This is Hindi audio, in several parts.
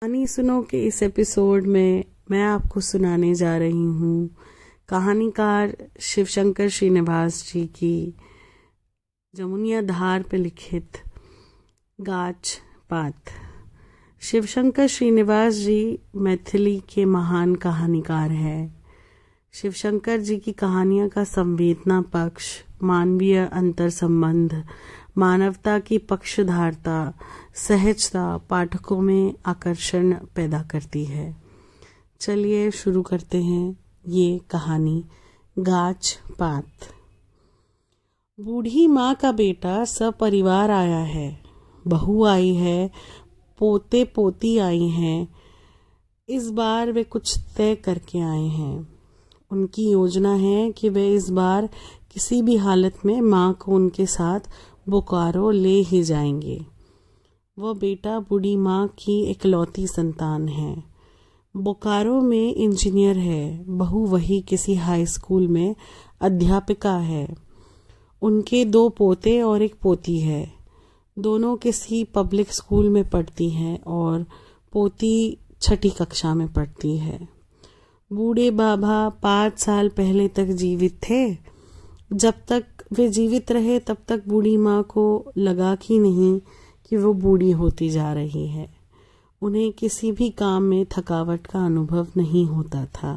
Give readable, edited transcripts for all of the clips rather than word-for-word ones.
कहानी सुनो के इस एपिसोड में मैं आपको सुनाने जा रही हूँ कहानीकार शिवशंकर श्रीनिवास जी की जमुनिया धार पर लिखित गाछ पात। शिवशंकर श्रीनिवास जी मैथिली के महान कहानीकार हैं। शिवशंकर जी की कहानियों का संवेदना पक्ष, मानवीय अंतर संबंध, मानवता की पक्षधारता, सहजता पाठकों में आकर्षण पैदा करती है। चलिए शुरू करते हैं ये कहानी गाछ पात। बूढ़ी माँ का बेटा सपरिवार आया है। बहू आई है, पोते पोती आई हैं। इस बार वे कुछ तय करके आए हैं। उनकी योजना है कि वे इस बार किसी भी हालत में माँ को उनके साथ बोकारो ले ही जाएंगे। वह बेटा बूढ़ी माँ की इकलौती संतान है। बोकारो में इंजीनियर है। बहू वही किसी हाई स्कूल में अध्यापिका है। उनके 2 पोते और 1 पोती है। दोनों किसी पब्लिक स्कूल में पढ़ती हैं और पोती 6ठी कक्षा में पढ़ती है। बूढ़े बाबा 5 साल पहले तक जीवित थे। जब तक वे जीवित रहे तब तक बूढ़ी माँ को लगा कि नहीं कि वो बूढ़ी होती जा रही है। उन्हें किसी भी काम में थकावट का अनुभव नहीं होता था।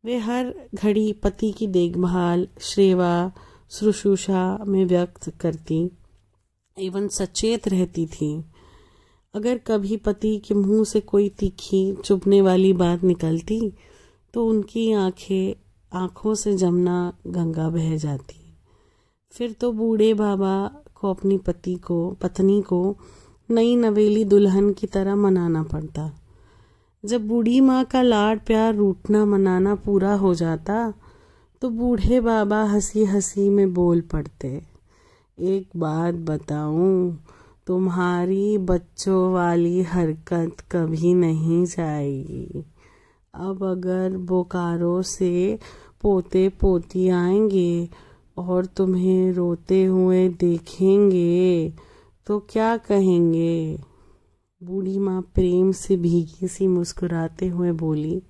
वे हर घड़ी पति की देखभाल, सेवा, शुश्रूषा में व्यक्त करती एवं सचेत रहती थी। अगर कभी पति के मुंह से कोई तीखी चुभने वाली बात निकलती तो उनकी आंखों से जमुना गंगा बह जाती। फिर तो बूढ़े बाबा को अपनी पत्नी को नई नवेली दुल्हन की तरह मनाना पड़ता। जब बूढ़ी माँ का लाड प्यार रूठना मनाना पूरा हो जाता तो बूढ़े बाबा हंसी हंसी में बोल पड़ते, एक बात बताऊं, तुम्हारी बच्चों वाली हरकत कभी नहीं जाएगी। अब अगर बोकारो से पोते पोती आएंगे और तुम्हें रोते हुए देखेंगे तो क्या कहेंगे? बूढ़ी माँ प्रेम से भीगी सी मुस्कुराते हुए बोली,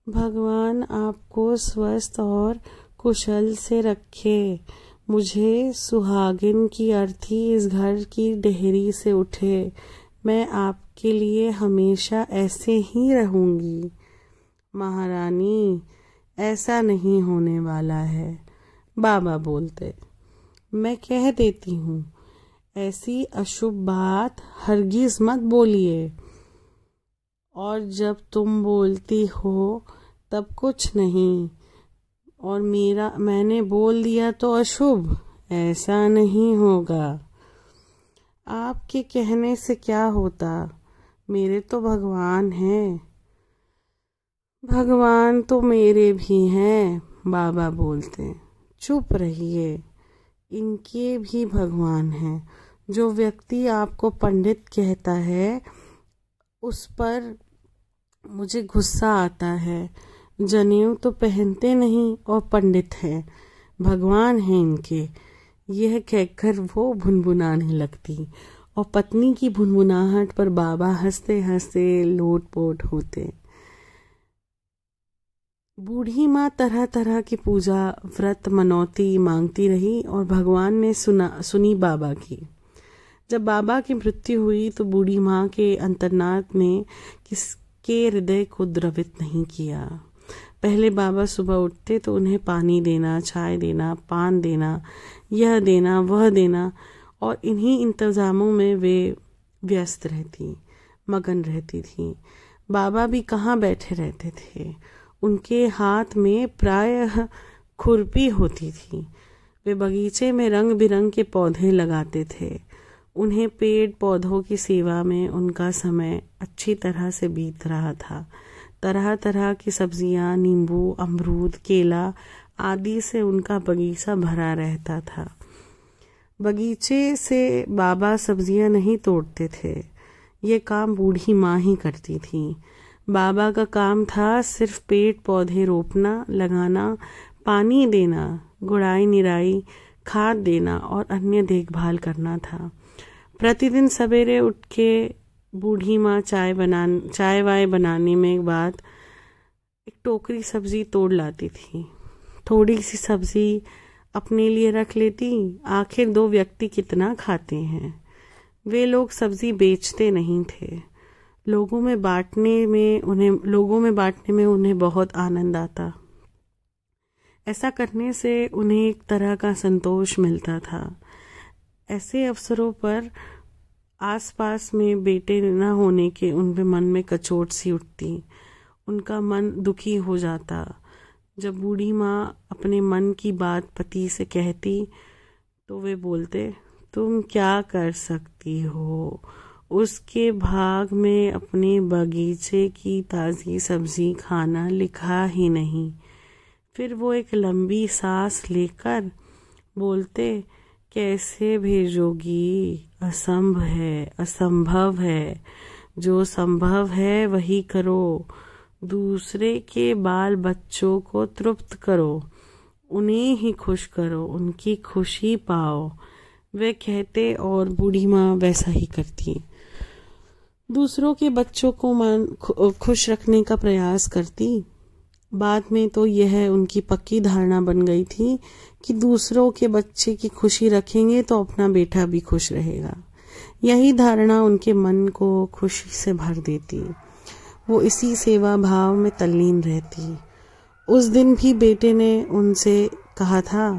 भगवान आपको स्वस्थ और कुशल से रखे। मुझे सुहागिन की अर्थी इस घर की डेहरी से उठे। मैं आपके लिए हमेशा ऐसे ही रहूंगी। महारानी, ऐसा नहीं होने वाला है, बाबा बोलते। मैं कह देती हूँ, ऐसी अशुभ बात हरगिज मत बोलिए। और जब तुम बोलती हो तब कुछ नहीं, और मैंने बोल दिया तो अशुभ, ऐसा नहीं होगा। आपके कहने से क्या होता, मेरे तो भगवान हैं। भगवान तो मेरे भी हैं, बाबा बोलते। चुप रहिए, इनके भी भगवान हैं। जो व्यक्ति आपको पंडित कहता है उस पर मुझे गुस्सा आता है। जनेऊ तो पहनते नहीं और पंडित हैं, भगवान हैं इनके। यह कहकर वो भुनभुनाने लगती और पत्नी की भुनभुनाहट पर बाबा हंसते हंसते लोटपोट होते। बूढ़ी माँ तरह तरह की पूजा, व्रत, मनौती मांगती रही और भगवान ने सुनी बाबा की। जब बाबा की मृत्यु हुई तो बूढ़ी माँ के अंतर्नाद ने किसके हृदय को द्रवित नहीं किया। पहले बाबा सुबह उठते तो उन्हें पानी देना, चाय देना, पान देना, यह देना वह देना, और इन्हीं इंतजामों में वे व्यस्त रहती, मगन रहती थी। बाबा भी कहाँ बैठे रहते थे। उनके हाथ में प्रायः खुरपी होती थी। वे बगीचे में रंग बिरंग के पौधे लगाते थे। उन्हें पेड़ पौधों की सेवा में उनका समय अच्छी तरह से बीत रहा था। तरह तरह की सब्जियां, नींबू, अमरूद, केला आदि से उनका बगीचा भरा रहता था। बगीचे से बाबा सब्जियां नहीं तोड़ते थे, ये काम बूढ़ी माँ ही करती थी। बाबा का काम था सिर्फ पेड़ पौधे रोपना, लगाना, पानी देना, गुड़ाई निराई, खाद देना और अन्य देखभाल करना था। प्रतिदिन सवेरे उठ के बूढ़ी माँ चाय वाय बनाने में एक बात एक टोकरी सब्जी तोड़ लाती थी। थोड़ी सी सब्जी अपने लिए रख लेती, आखिर 2 व्यक्ति कितना खाते हैं। वे लोग सब्जी बेचते नहीं थे, लोगों में बांटने में उन्हें बहुत आनंद आता। ऐसा करने से उन्हें एक तरह का संतोष मिलता था। ऐसे अवसरों पर आसपास में बेटे न होने के उनके मन में कचोट सी उठती, उनका मन दुखी हो जाता। जब बूढ़ी माँ अपने मन की बात पति से कहती तो वे बोलते, तुम क्या कर सकती हो, उसके भाग में अपने बगीचे की ताज़ी सब्जी खाना लिखा ही नहीं। फिर वो एक लंबी सांस लेकर बोलते, कैसे भेजोगी, असंभव है, जो संभव है वही करो। दूसरे के बाल बच्चों को तृप्त करो, उन्हें ही खुश करो, उनकी खुशी पाओ। वे कहते और बूढ़ी माँ वैसा ही करती। दूसरों के बच्चों को खुश रखने का प्रयास करती। बाद में तो यह उनकी पक्की धारणा बन गई थी कि दूसरों के बच्चे की खुशी रखेंगे तो अपना बेटा भी खुश रहेगा। यही धारणा उनके मन को खुशी से भर देती। वो इसी सेवा भाव में तल्लीन रहती। उस दिन भी बेटे ने उनसे कहा था,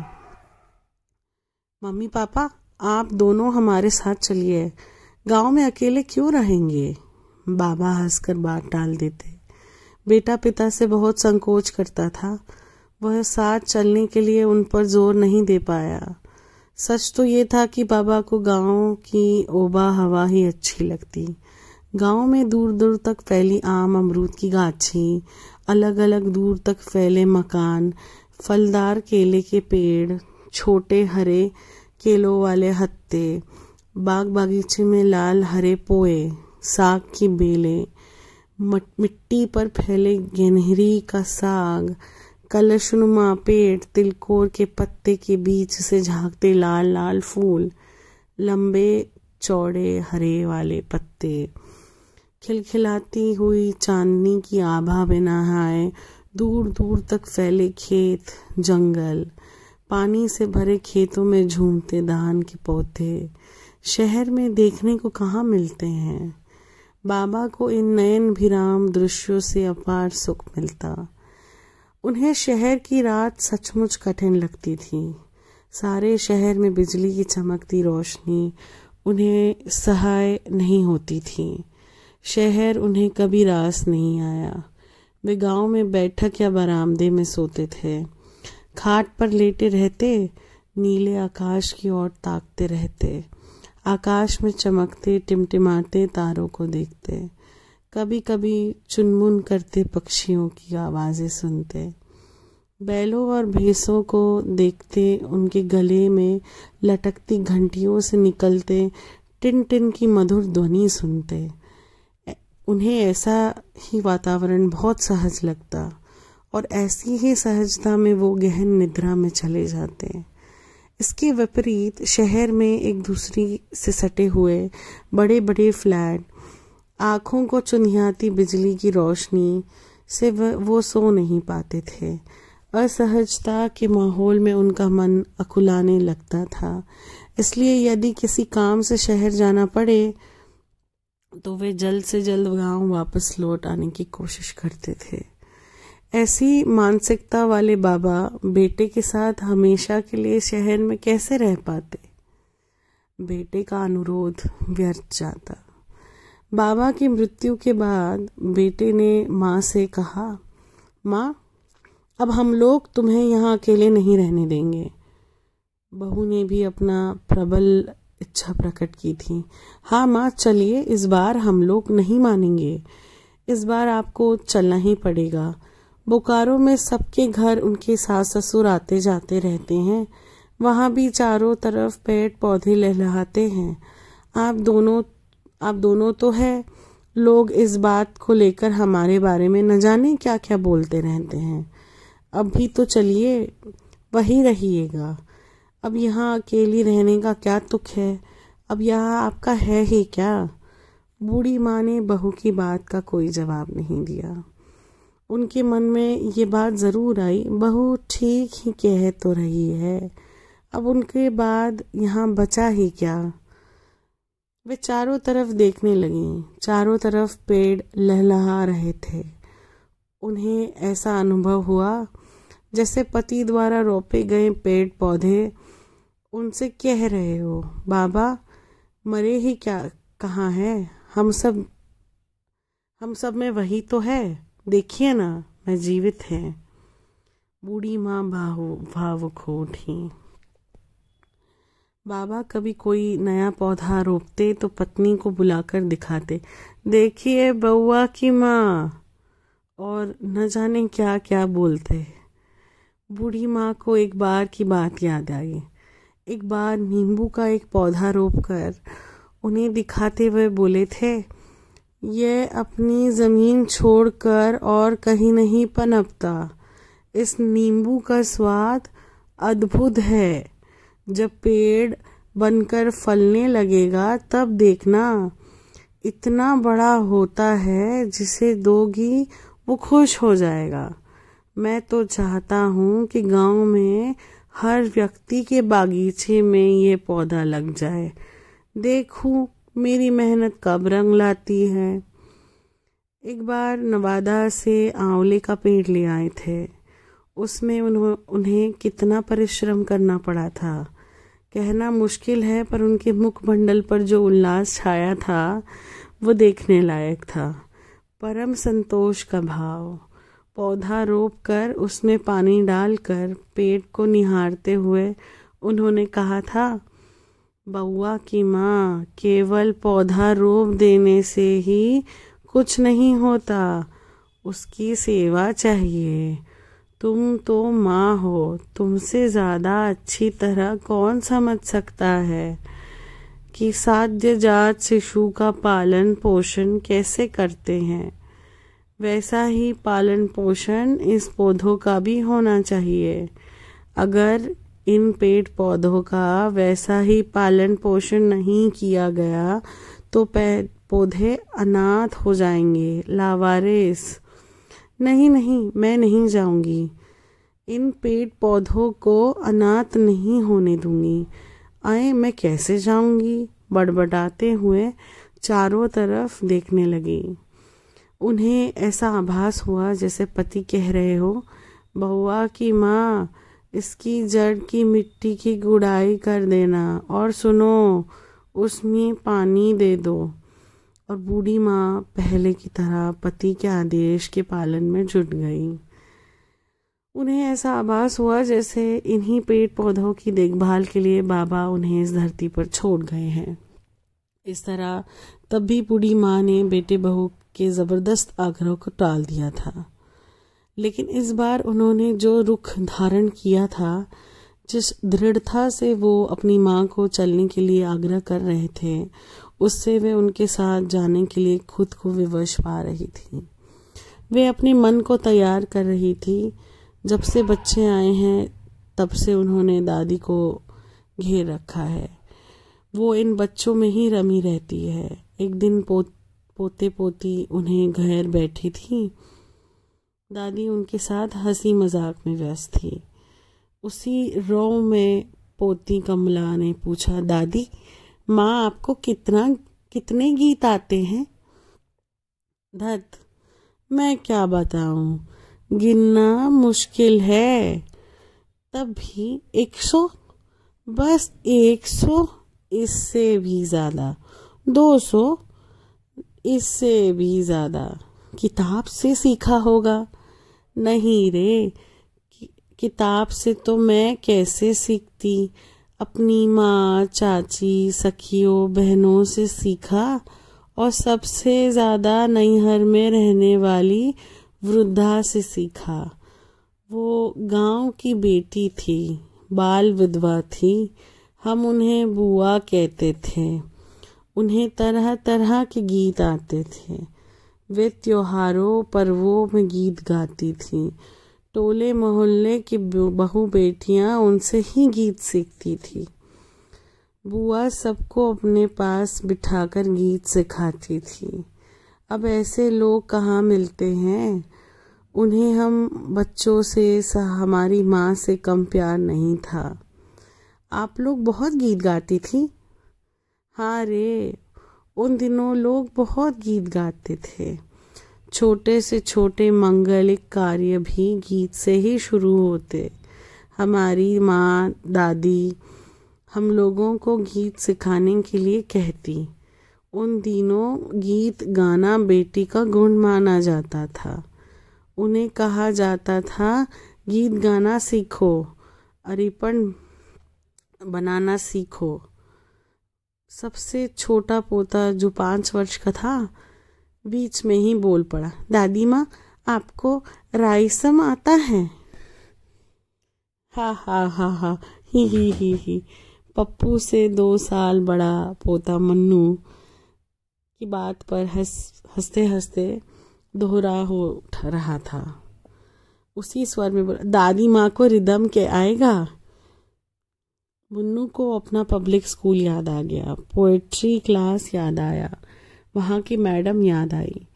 मम्मी पापा आप दोनों हमारे साथ चलिए, गांव में अकेले क्यों रहेंगे। बाबा हंसकर बात टाल देते। बेटा पिता से बहुत संकोच करता था। वह साथ चलने के लिए उन पर जोर नहीं दे पाया। सच तो ये था कि बाबा को गांव की ओबा हवा ही अच्छी लगती। गांव में दूर दूर तक फैली आम अमरूद की गाछी, अलग अलग दूर तक फैले मकान, फलदार केले के पेड़, छोटे हरे केलों वाले हत्ते, बाग बागीचे में लाल हरे पोए, साग की बेलें, मिट्टी पर फैले गेनहरी का साग, कलशनुमा पेड़, तिलकोर के पत्ते के बीच से झांकते लाल लाल फूल, लंबे चौड़े हरे वाले पत्ते, खिलखिलाती हुई चांदनी की आभा में नहाए, दूर दूर तक फैले खेत, जंगल, पानी से भरे खेतों में झूमते धान के पौधे शहर में देखने को कहाँ मिलते हैं। बाबा को इन नयन भिराम दृश्यों से अपार सुख मिलता। उन्हें शहर की रात सचमुच कठिन लगती थी। सारे शहर में बिजली की चमकती रोशनी उन्हें सहाय नहीं होती थी। शहर उन्हें कभी रास नहीं आया। वे गांव में बैठक या बरामदे में सोते थे, खाट पर लेटे रहते, नीले आकाश की ओर ताकते रहते, आकाश में चमकते टिमटिमाते तारों को देखते, कभी कभी चुनमुन करते पक्षियों की आवाजें सुनते, बैलों और भैंसों को देखते, उनके गले में लटकती घंटियों से निकलते टिन टिन की मधुर ध्वनि सुनते। उन्हें ऐसा ही वातावरण बहुत सहज लगता और ऐसी ही सहजता में वो गहन निद्रा में चले जाते। इसके विपरीत शहर में एक दूसरी से सटे हुए बड़े बड़े फ्लैट, आँखों को चुंधियाती बिजली की रोशनी से वो सो नहीं पाते थे। असहजता के माहौल में उनका मन अकुलाने लगता था। इसलिए यदि किसी काम से शहर जाना पड़े तो वे जल्द से जल्द गांव वापस लौट आने की कोशिश करते थे। ऐसी मानसिकता वाले बाबा बेटे के साथ हमेशा के लिए शहर में कैसे रह पाते। बेटे का अनुरोध व्यर्थ जाता। बाबा की मृत्यु के बाद बेटे ने माँ से कहा, माँ अब हम लोग तुम्हें यहाँ अकेले नहीं रहने देंगे। बहू ने भी अपना प्रबल इच्छा प्रकट की थी। हाँ माँ चलिए, इस बार हम लोग नहीं मानेंगे, इस बार आपको चलना ही पड़ेगा। बोकारो में सबके घर उनके सास ससुर आते जाते रहते हैं, वहाँ भी चारों तरफ पेड़ पौधे लहलहाते हैं। आप दोनों तो है, लोग इस बात को लेकर हमारे बारे में न जाने क्या क्या बोलते रहते हैं। अब भी तो चलिए, वही रहिएगा। अब यहाँ अकेली रहने का क्या तुक है, अब यहाँ आपका है ही क्या। बूढ़ी माँ ने बहू की बात का कोई जवाब नहीं दिया। उनके मन में ये बात ज़रूर आई, बहू ठीक ही कह तो रही है, अब उनके बाद यहाँ बचा ही क्या। वे चारों तरफ देखने लगीं। चारों तरफ पेड़ लहलहा रहे थे। उन्हें ऐसा अनुभव हुआ जैसे पति द्वारा रोपे गए पेड़ पौधे उनसे कह रहे हो, बाबा मरे ही क्या कहाँ है, हम सब में वही तो है, देखिए ना मैं जीवित है। बूढ़ी माँ भावुक हो उठी। बाबा कभी कोई नया पौधा रोपते तो पत्नी को बुलाकर दिखाते, देखिए बउआ की माँ, और न जाने क्या क्या बोलते। बूढ़ी माँ को एक बार की बात याद आई। एक बार नींबू का एक पौधा रोपकर उन्हें दिखाते हुए बोले थे, ये अपनी जमीन छोड़कर और कहीं नहीं पनपता, इस नींबू का स्वाद अद्भुत है, जब पेड़ बनकर फलने लगेगा तब देखना, इतना बड़ा होता है, जिसे दोगी वो खुश हो जाएगा। मैं तो चाहता हूँ कि गांव में हर व्यक्ति के बागीचे में ये पौधा लग जाए, देखूं मेरी मेहनत कब रंग लाती है। एक बार नवादा से आंवले का पेड़ ले आए थे। उसमें उन्हें कितना परिश्रम करना पड़ा था, कहना मुश्किल है, पर उनके मुखमंडल पर जो उल्लास छाया था वो देखने लायक था। परम संतोष का भाव। पौधा रोपकर उसमें पानी डालकर पेड़ को निहारते हुए उन्होंने कहा था, बउआ की माँ, केवल पौधा रोप देने से ही कुछ नहीं होता, उसकी सेवा चाहिए। तुम तो माँ हो, तुमसे ज़्यादा अच्छी तरह कौन समझ सकता है कि साध्य जात शिशु का पालन पोषण कैसे करते हैं। वैसा ही पालन पोषण इस पौधों का भी होना चाहिए। अगर इन पेड़ पौधों का वैसा ही पालन पोषण नहीं किया गया तो पौधे अनाथ हो जाएंगे, लावारिस। नहीं, मैं नहीं जाऊंगी, इन पेड़ पौधों को अनाथ नहीं होने दूंगी। आए, मैं कैसे जाऊंगी, बड़बड़ाते हुए चारों तरफ देखने लगी। उन्हें ऐसा आभास हुआ जैसे पति कह रहे हो, बउआ की माँ, इसकी जड़ की मिट्टी की गुड़ाई कर देना, और सुनो, उसमें पानी दे दो। और बूढ़ी माँ पहले की तरह पति के आदेश के पालन में जुट गई। उन्हें ऐसा आभास हुआ जैसे इन्हीं पेड़ पौधों की देखभाल के लिए बाबा उन्हें इस धरती पर छोड़ गए हैं। इस तरह तब भी बूढ़ी माँ ने बेटे बहू के जबरदस्त आग्रह को टाल दिया था, लेकिन इस बार उन्होंने जो रुख धारण किया था, जिस दृढ़ता से वो अपनी माँ को चलने के लिए आग्रह कर रहे थे, उससे वे उनके साथ जाने के लिए खुद को विवश पा रही थी। वे अपने मन को तैयार कर रही थी। जब से बच्चे आए हैं तब से उन्होंने दादी को घेर रखा है, वो इन बच्चों में ही रमी रहती है। एक दिन पोते पोती उन्हें घेर बैठी थी। दादी उनके साथ हंसी मजाक में व्यस्त थी। उसी रोव में पोती कमला ने पूछा, दादी माँ, आपको कितने गीत आते हैं? धत, मैं क्या बताऊं, गिनना मुश्किल है। तब भी 100, बस 100, इससे भी ज्यादा, 200, इससे भी ज्यादा। किताब से सीखा होगा। नहीं रे, किताब से तो मैं कैसे सीखती, अपनी माँ, चाची, सखियों, बहनों से सीखा, और सबसे ज्यादा नैहर में रहने वाली वृद्धा से सीखा। वो गांव की बेटी थी, बाल विधवा थी, हम उन्हें बुआ कहते थे। उन्हें तरह तरह के गीत आते थे। वे त्योहारों पर्वों में गीत गाती थी। टोले मोहल्ले की बहू बेटियां उनसे ही गीत सीखती थी। बुआ सबको अपने पास बिठाकर गीत सिखाती थी। अब ऐसे लोग कहाँ मिलते हैं। उन्हें हम बच्चों से हमारी माँ से कम प्यार नहीं था। आप लोग बहुत गीत गाती थी। हाँ रे, उन दिनों लोग बहुत गीत गाते थे। छोटे से छोटे मंगलिक कार्य भी गीत से ही शुरू होते। हमारी माँ दादी हम लोगों को गीत सिखाने के लिए कहती। उन दिनों गीत गाना बेटी का गुण माना जाता था। उन्हें कहा जाता था गीत गाना सीखो, अरिपन बनाना सीखो। सबसे छोटा पोता जो 5 वर्ष का था बीच में ही बोल पड़ा, दादी माँ आपको राइसम आता है? हा हा हा हा ही। पप्पू से 2 साल बड़ा पोता मन्नू की बात पर हंसते हंसते दोहरा हो उठ रहा था। उसी स्वर में बोला, दादी माँ को रिदम के आएगा। मुन्नू को अपना पब्लिक स्कूल याद आ गया, पोएट्री क्लास याद आया, वहाँ की मैडम याद आई।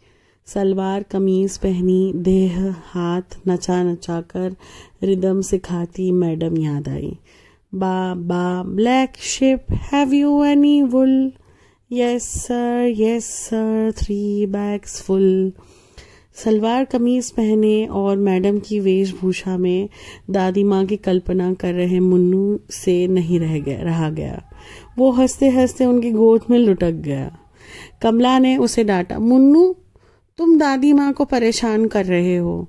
सलवार कमीज पहनी, देह हाथ नचा नचा कर रिदम सिखाती मैडम याद आई। Baa black sheep, have you any wool? Yes sir 3 bags full. Salwar kameez पहने और मैडम की वेशभूषा में दादी माँ की कल्पना कर रहे मुन्नू से नहीं रहा गया। वो हंसते हंसते उनकी गोद में लुढ़क गया। कमला ने उसे डांटा, मुन्नू तुम दादी माँ को परेशान कर रहे हो।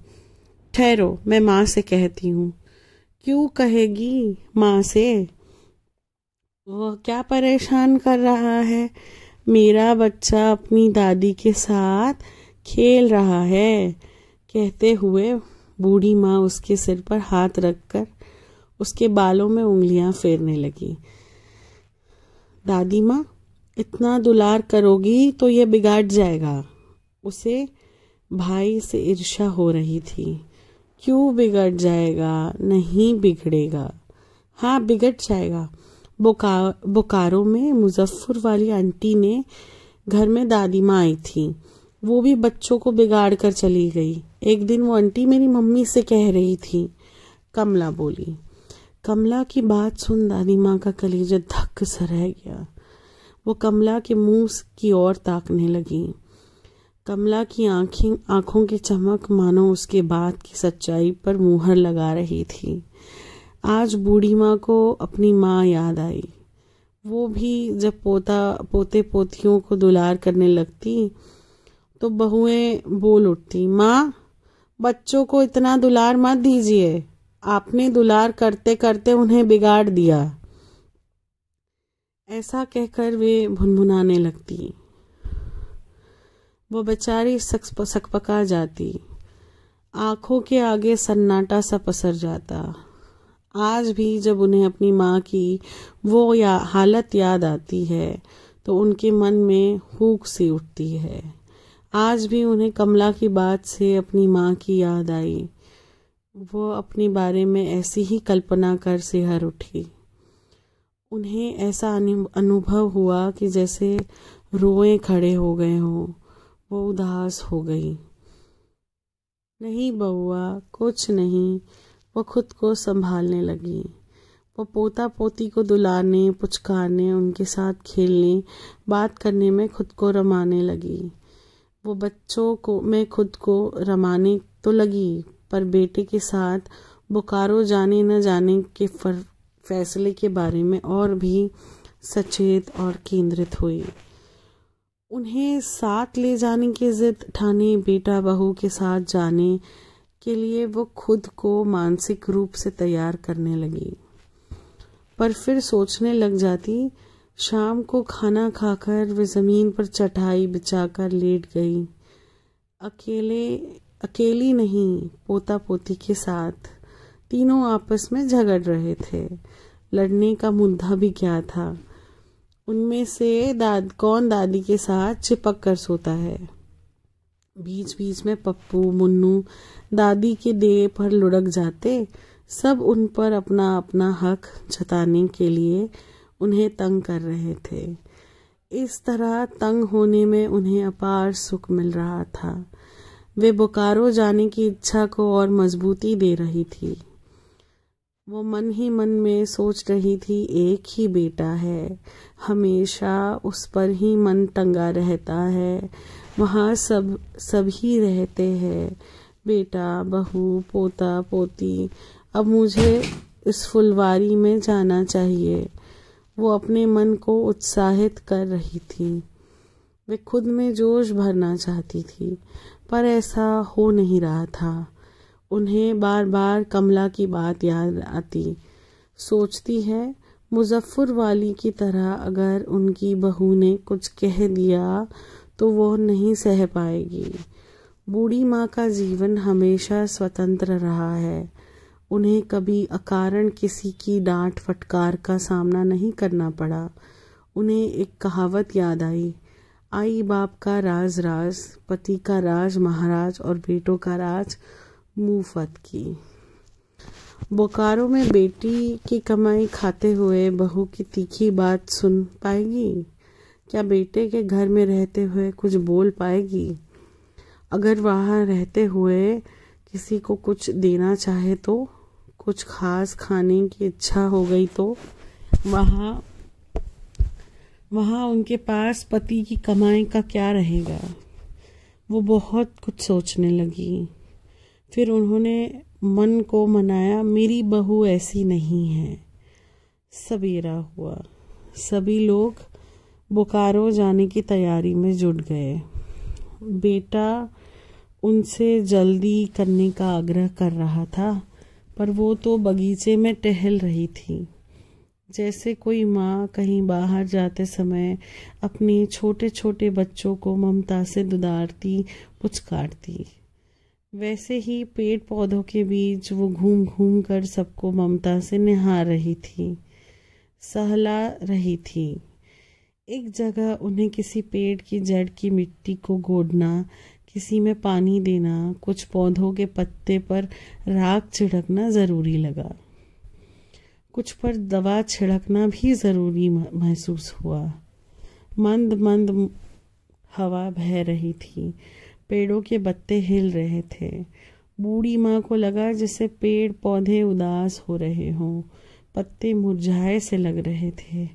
ठहरो, मैं माँ से कहती हूँ। क्यों कहेगी माँ से? वह क्या परेशान कर रहा है? मेरा बच्चा अपनी दादी के साथ खेल रहा है। कहते हुए बूढ़ी माँ उसके सिर पर हाथ रखकर उसके बालों में उंगलियां फेरने लगी। दादी माँ इतना दुलार करोगी तो ये बिगाड़ जाएगा। उसे भाई से ईर्ष्या हो रही थी। क्यों बिगड़ जाएगा? नहीं बिगड़ेगा। हाँ बिगड़ जाएगा। बोकारो में मुजफ्फर वाली आंटी ने घर में दादी माँ आई थी। वो भी बच्चों को बिगाड़ कर चली गई। एक दिन वो आंटी मेरी मम्मी से कह रही थी, कमला बोली। कमला की बात सुन दादी माँ का कलेजा धक सा रह गया। वो कमला के मुंह की ओर ताकने लगी। कमला की आंखों की चमक मानो उसके बात की सच्चाई पर मुहर लगा रही थी। आज बूढ़ी माँ को अपनी माँ याद आई। वो भी जब पोते पोतियों को दुलार करने लगती तो बहुएं बोल उठती, माँ बच्चों को इतना दुलार मत दीजिए, आपने दुलार करते करते उन्हें बिगाड़ दिया। ऐसा कहकर वे भुनभुनाने लगती। वो बेचारी सकपका जाती। आंखों के आगे सन्नाटा सा पसर जाता। आज भी जब उन्हें अपनी माँ की वो हालत याद आती है तो उनके मन में हूक सी उठती है। आज भी उन्हें कमला की बात से अपनी माँ की याद आई। वो अपने बारे में ऐसी ही कल्पना कर सिहर उठी। उन्हें ऐसा अनुभव हुआ कि जैसे रोए खड़े हो गए हों। वो उदास हो गई। नहीं बउआ, कुछ नहीं। वो खुद को संभालने लगी। वो पोता पोती को दुलारने, पुचकारने, उनके साथ खेलने, बात करने में खुद को रमाने लगी। वो बच्चों को मैं खुद को रमाने तो लगी, पर बेटे के साथ बोकारो जाने न जाने के फैसले के बारे में और भी सचेत और केंद्रित हुई। उन्हें साथ ले जाने की जिद ठाने बेटा बहू के साथ जाने के लिए वो खुद को मानसिक रूप से तैयार करने लगी। पर फिर सोचने लग जाती। शाम को खाना खाकर वे जमीन पर चटाई बिछाकर लेट गई। अकेली नहीं, पोता पोती के साथ। तीनों आपस में झगड़ रहे थे। लड़ने का मुद्दा भी क्या था। उनमें से कौन दादी के साथ चिपक कर सोता है। बीच बीच में पप्पू मुन्नू दादी के देह पर लुढ़क जाते। सब उन पर अपना अपना हक जताने के लिए उन्हें तंग कर रहे थे। इस तरह तंग होने में उन्हें अपार सुख मिल रहा था। वे बोकारो जाने की इच्छा को और मजबूती दे रही थी। वो मन ही मन में सोच रही थी, एक ही बेटा है, हमेशा उस पर ही मन टंगा रहता है, वहाँ सभी रहते हैं, बेटा, बहू, पोता, पोती, अब मुझे इस फुलवारी में जाना चाहिए। वो अपने मन को उत्साहित कर रही थी। वे खुद में जोश भरना चाहती थी, पर ऐसा हो नहीं रहा था। उन्हें बार बार कमला की बात याद आती। सोचती है, मुजफ्फर वाली की तरह अगर उनकी बहू ने कुछ कह दिया तो वो नहीं सह पाएगी। बूढ़ी माँ का जीवन हमेशा स्वतंत्र रहा है। उन्हें कभी अकारण किसी की डांट फटकार का सामना नहीं करना पड़ा। उन्हें एक कहावत याद आई बाप का राज राज, पति का राज महाराज और बेटों का राज मुफ्त की। बोकारो में बेटी की कमाई खाते हुए बहू की तीखी बात सुन पाएगी? क्या बेटे के घर में रहते हुए कुछ बोल पाएगी? अगर वहाँ रहते हुए किसी को कुछ देना चाहे तो, कुछ खास खाने की इच्छा हो गई तो, वहाँ उनके पास पति की कमाई का क्या रहेगा? वो बहुत कुछ सोचने लगी। फिर उन्होंने मन को मनाया, मेरी बहू ऐसी नहीं है। सवेरा हुआ। सभी लोग बोकारो जाने की तैयारी में जुट गए। बेटा उनसे जल्दी करने का आग्रह कर रहा था, पर वो तो बगीचे में टहल रही थी। जैसे कोई माँ कहीं बाहर जाते समय अपने छोटे छोटे बच्चों को ममता से दुलारती पुचकारती, वैसे ही पेड़ पौधों के बीच वो घूम घूम कर सबको ममता से निहार रही थी, सहला रही थी। एक जगह उन्हें किसी पेड़ की जड़ की मिट्टी को गोदना, किसी में पानी देना, कुछ पौधों के पत्ते पर राख छिड़कना जरूरी लगा। कुछ पर दवा छिड़कना भी जरूरी महसूस हुआ। मंद मंद हवा बह रही थी, पेड़ों के पत्ते हिल रहे थे। बूढ़ी माँ को लगा जैसे पेड़ पौधे उदास हो रहे हों, पत्ते मुरझाए से लग रहे थे।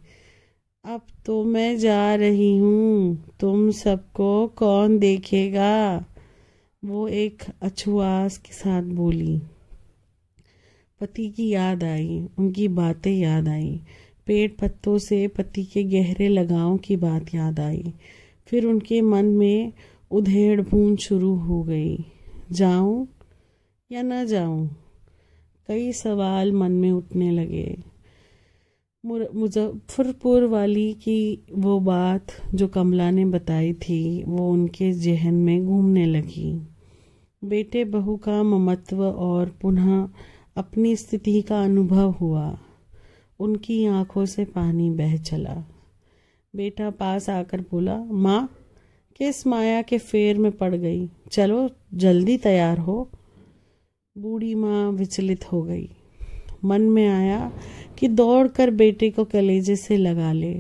अब तो मैं जा रही हूँ, तुम सबको कौन देखेगा? वो एक अछुआस के साथ बोली। पति की याद आई, उनकी बातें याद आई, पेड़ पत्तों से पति के गहरे लगाव की बात याद आई। फिर उनके मन में उधेड़ बुन शुरू हो गई। जाऊं या न जाऊं? कई सवाल मन में उठने लगे। मुजफ्फरपुर वाली की वो बात जो कमला ने बताई थी, वो उनके जहन में घूमने लगी। बेटे बहू का ममत्व और पुनः अपनी स्थिति का अनुभव हुआ। उनकी आंखों से पानी बह चला। बेटा पास आकर बोला, माँ किस माया के फेर में पड़ गई? चलो जल्दी तैयार हो। बूढ़ी माँ विचलित हो गई। मन में आया कि दौड़कर बेटे को कलेजे से लगा ले।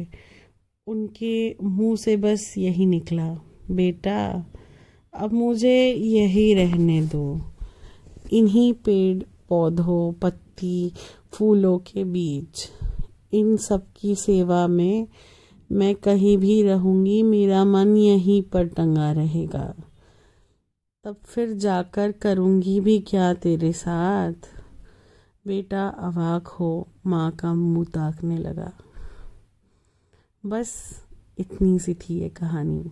उनके मुंह से बस यही निकला, बेटा अब मुझे यही रहने दो, इन्हीं पेड़ पौधों पत्ती फूलों के बीच, इन सब की सेवा में मैं कहीं भी रहूंगी, मेरा मन यहीं पर टंगा रहेगा। तब फिर जाकर करूंगी भी क्या तेरे साथ? बेटा अवाक हो माँ का मुंह ताकने लगा। बस इतनी सी थी ये कहानी।